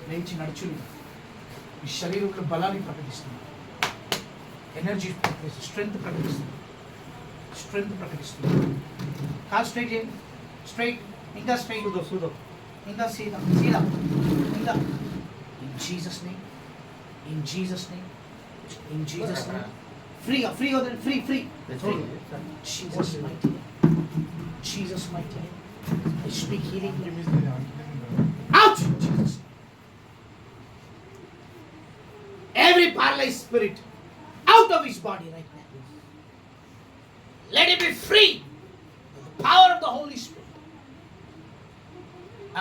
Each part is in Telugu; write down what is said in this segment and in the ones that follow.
లేచి నడుచుని ఈ శరీరంలో బలాన్ని ప్రకటిస్తుంది, ఎనర్జీ ప్రకటిస్తుంది, స్ట్రెంగ్త్ ప్రకటిస్తుంది. కాల్ స్ట్రైట్ చేయండి, స్ట్రైట్, ఇంకా స్ట్రైట్, ఇంకా సీదా, ఇంకా in Jesus name, in Jesus name, in Jesus name. Free వదండి, free Jesus mighty name, Jesus mighty name. I speak healing out in Jesus name. Every paralyzed spirit out of his body right now. Let him be free by the power of the Holy Spirit.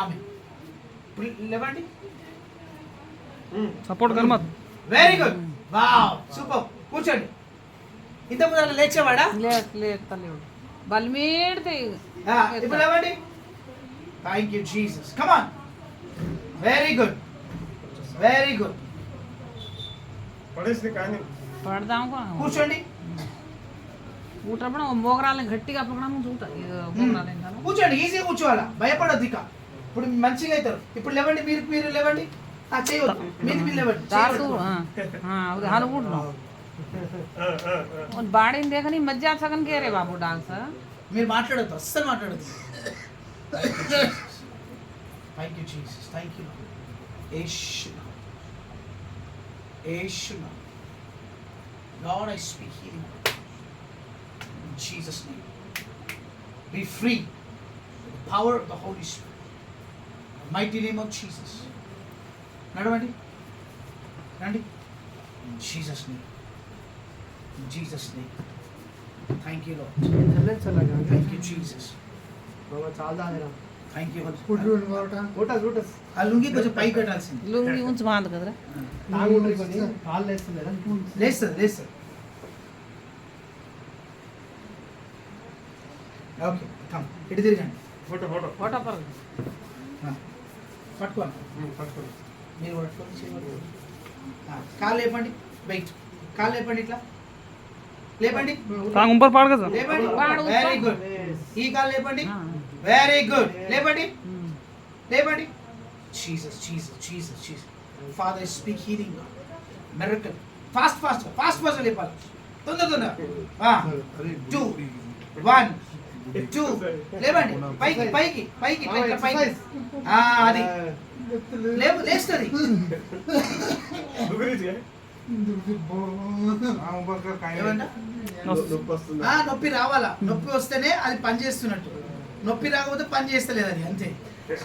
Amen. Levandi. Support kar mat. Very good. Wow. Super. కూర్చోండి. ఇంత ముందు లేచేవాడా? లేస్తలేడు. బల్మేడితే ఇప్పుడు లేవండి. Thank you Jesus. Come on. Very good. పడదాం కూర్చోండి. ఊటప్పుడు మోగరాలని గట్టిగా పక్కన చూట కూర్చోండి, ఈజీగా కూర్చోవాలా, భయపడద్దు. ఇక ఇప్పుడు మంచిగా అవుతారు. ఇప్పుడు లేవండి, మీరు లేవండి. చేయవద్దు, మీరు లేవండి. బాడీని దేకని మధ్య సగం కేరే బాబు డాన్స్ మీరు మాట్లాడద్దు, అస్సలు మాట్లాడద్దు. Thank you Jesus. Thank you Lord. Yeshua. Lord, I speak healing in Jesus name. Be free with the power of the Holy Spirit. In the mighty name of Jesus. Nadavandi. Nandi. In Jesus name. In Jesus name. Thank you Lord. Thank you Jesus. Thank you. ఆ లుంగి కొంచెం పైకి పెట్టాల్సింది. లుంగి ఉంచి బాగుంది కదరా, లేస్తుంది. ఓకే, ఇటు తిరగండి. ఫోటో పట్టుకోండి, మీరు పట్టుకోండి. కాలు లేపండి, బయట కాలు లేపండి, ఇట్లా లేపండి. Very good. ఈ కాలు లేపండి. Very good. లేపండి. Jesus. Father, speak healing, miracle. Fast లేపాలి. తొందర. 2 1 2 లేపండి. పైకి అది లేస్తుంది. నొప్పి రావాలా, నొప్పి వస్తేనే అది పని చేస్తున్నట్టు, నొప్పి రాకపోతే పని చేస్తలేదు అది, అంతే.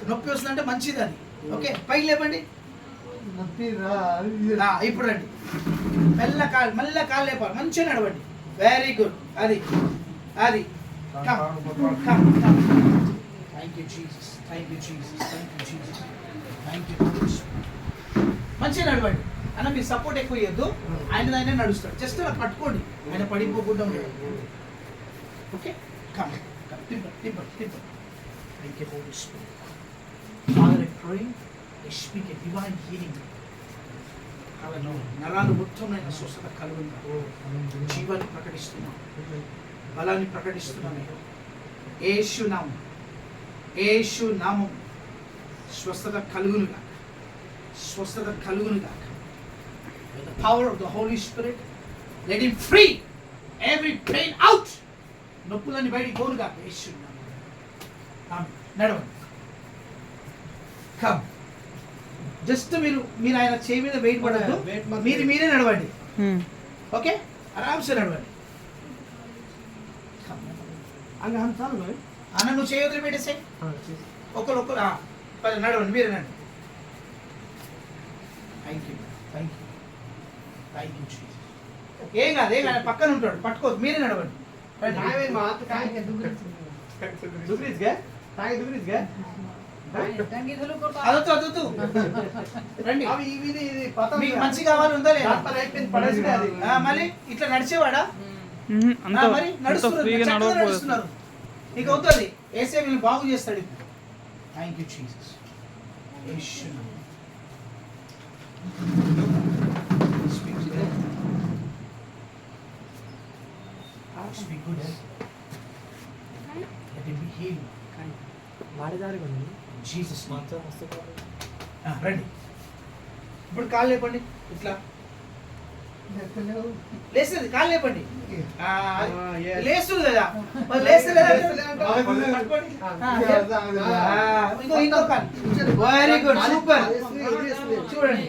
నొప్పి వస్తుందంటే మంచిది అది. ఓకే, పైకి లేపండి. ఇప్పుడు రండి, మెల్ల కాలు లేపాలి, మంచిగా నడవండి. Very good. అది థ్యాంక్ యూ జీసస్. మంచిగా నడవండి అన్న. మీరు సపోర్ట్ ఎక్కువ ఇవ్వద్దు, ఆయన నడుస్తాడు. జస్ట్ అలా పట్టుకోండి, ఆయన పడిపోకుండా ఉండడు. ఓకే, తిప్పండి. Thank you Holy Spirit. Father, I pray, I speak a divine healing. నరాలు మొత్తం స్వస్థత కలుగును. జీవాన్ని ప్రకటిస్తున్నాను, బలాన్ని ప్రకటిస్తున్నాను. యేసు నామం స్వస్థత కలుగునుగా. With the power of the Holy Spirit, let him free every pain out. నొప్పులని బయటికి పోనుగా. యేసు నామం. నడవండి. కమ్. జస్ట్ మీరు ఆయన చేయి మీద వెయిట్ పడద్దు, మీరే నడవండి. ఓకే, ఆరామ్సే నడవండి. అన్న నువ్వు చేయొద్దు, పెట్టేసే ఒకరు నడవండి, మీరే నడవండి. Thank you Jesus. ఏం కాదు, పక్కన ఉంటాడు, పట్టుకోవద్దు, మీరే నడవండి. అదొద్దు రండి. మీకు మంచి కావాలి ఉందా లేదా? మళ్ళీ ఇట్లా నడిచేవాడా? మరి నడుస్తున్నారు. నీకు అవుతుంది, ఏసే వీళ్ళు బాగు చేస్తాడు. Thank you Jesus. Speak good. Let him be healed. Jesus రండి. ఇప్పుడు కాళ్ళు లేపండి ఇట్లా. లేస్తుంది, కాళ్ళు లేపండి. లేస్తుంది కదా, మరి లేస్తుంది కదా. ఇంకో కాలు. Very good, super. చూడండి,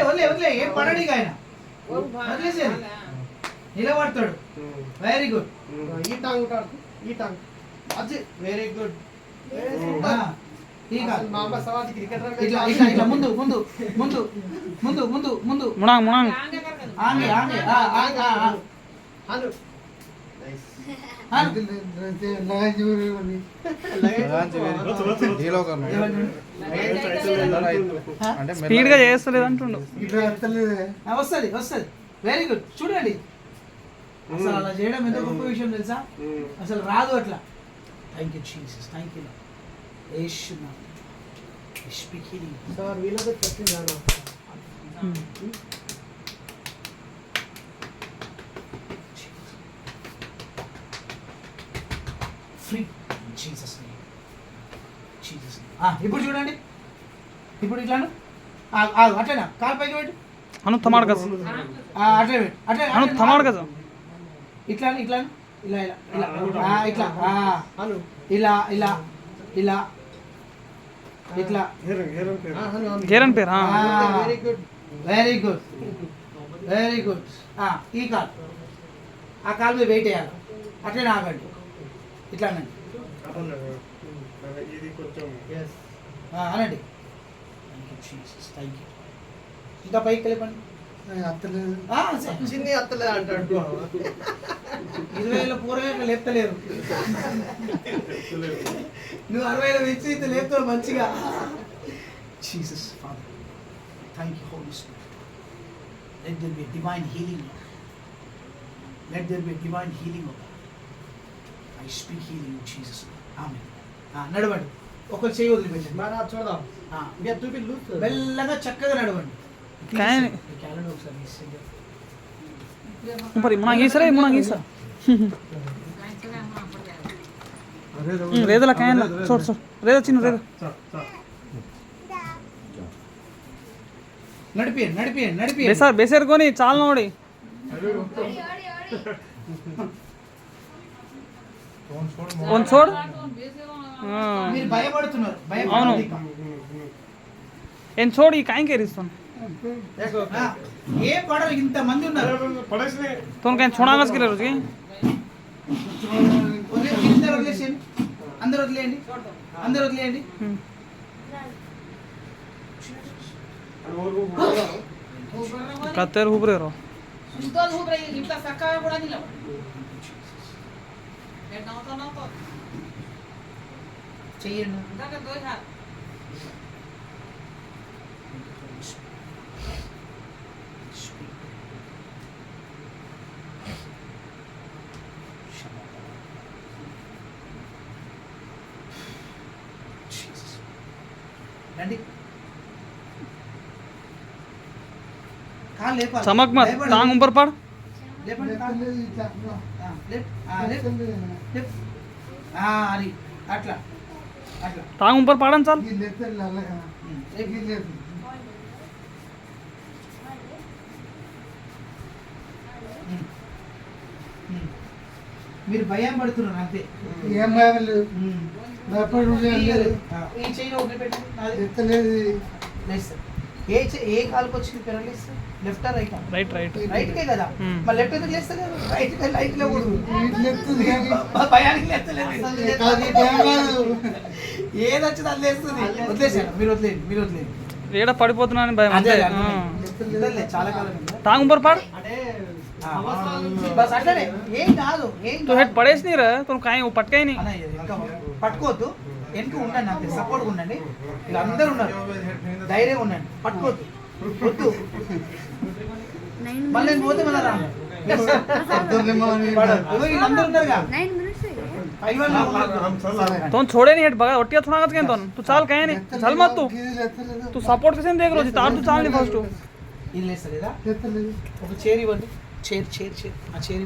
వదిలే ఏం పడడి ఆయన, వదిలేసేది, నిలబడతాడు. Very good. Very good. ఇట్లా ఇట్లా ఇట్లా ముందు ముందు ముందు ముందు ముందు ముందు మునాంగ్ మునాంగ్ ఆంగే ఆంగే స్పీడ్ గా చేస్తలేదు అంటుండు. వస్తుంది వస్తుంది. Very good. చూడండి, అసలు అలా చేయడం ఎంత గొప్ప విషయం తెలుసా, అసలు రాదు అట్లా. Thank you Jesus, thank you Yesu speaking. Sir వీళ్ళతో చెప్పింది free Jesus name, Jesus name. ఇప్పుడు చూడండి, ఇప్పుడు ఇట్లాను అట్లేనా, కాలు పైకి పెట్టు. అను తమాడు కదా, అట్లే పెట్టు, అట్లే అను తమాడు కదా. ఇట్లాను ఇట్లాను ఇలా ఇలా ఇలా ఇట్లా ఇలా ఇలా ఇలా ఇట్లా. గేరన్ పేరు. Very good, very good, very good. ఈ కాలు, ఆ కాలు మీద వెయిట్ వేయాలి. అట్లనే ఆగండి, ఇట్లా అనండి, అనండి. Thank you. ఇంకా పైకి వెళ్ళిపోండి. చిన్ని అత్తలేదు అంటాడు. 20,000 పూరగా లేపుతలేరు, నువ్వు 60,000 వెచ్చి ఇంత లేపుతావు మంచిగా. Jesus father, thank you holy spirit. Let there be divine healing, let there be divine healing. I speak healing in Jesus. Amen. నడవండి, ఒకరు చేయి వదిలిపెట్టండి. చూద్దాం, మెల్లగా చక్కగా నడవండి. క్యాలెండర్ ఒకసారి ऊपर मुनांग ही सर मुनांग ही सर रेदला कैन ला छोड़ छोड़ रेदा चिन्नु रेदा నడిపియండి నడిపియండి నడిపియండి. బేసార్ బేసార్ కోని చాలు నోడి ఫోన్ छोड़ మీరు భయపడుతున్నారు, అవును. ఏం छोड़ ఈ కాయం కేరిస్తాను ఏ పడరు, ఇంత మంది ఉన్నారు. తోన్ కాయం छोड़ांगा इसके लिए रोज అందరూ వదిలేసేయండి, అందరూ వదిలేయండి, అందరూ వదిలేయండి. కత్తెర్ ఊపరే రో చెయ్యండి. రండి, కాలు లేపాలి. चमक मत टांग ऊपर पड़ లేపండి కాలు. లేప్, లేప్, లేప్. అది అట్లా అట్లా. टांग ऊपर पड़न चल లేప్. మీరు భయం పడుతున్నారు అంతే. ఏం కావాలి ఈ చెయ్యి వదిలిపెట్టండి. ఏ కాలుకి వచ్చింది పెరలేస్, లెఫ్ట్ రైట్? రైట్ రైట్ రైట్కే కదా, మరి లెఫ్ట్ ఎందుకు లేస్తారు? రైట్ లైట్ లేకూడదు, భయానికి లేస్తలేదు. ఏది వచ్చింది అది లేస్తుంది. వదిలేసాను, మీరు వదిలేండి, మీరు వదిలేండి. ఏడ పడిపోతున్నానని భయం అంతే. ఇద్దరులే, చాలా కాలం टांग ऊपर पड़ బస్ అట్లనే, ఏం కాదు, ఏం तो हेड पड़ेस नहीं रहा तुम काहे वो पटका ही नहीं. పట్టుకోవద్దు, వెనుక ఉండండి, అంతే సపోర్ట్గా ఉండండి. ఇలా అందరూ ఉన్నారు, ధైర్యంగా ఉండండి, పట్టుకోవద్దు, వద్దు. మళ్ళీ నేను పోతే మళ్ళీ రా. వీళ్ళందరూ ఉన్నారుగా, तो छोड़े नहीं हेड बगा ओटिया थोड़ा गत तो तू चाल कहे नहीं चल मत तू सपोर्ट कैसे देख रो जी तार तू चाल नहीं फर्स्ट ఇది లేస్తలేదా? ఒక చేరి ఇవ్వండి, చైర్ ఆ చైర్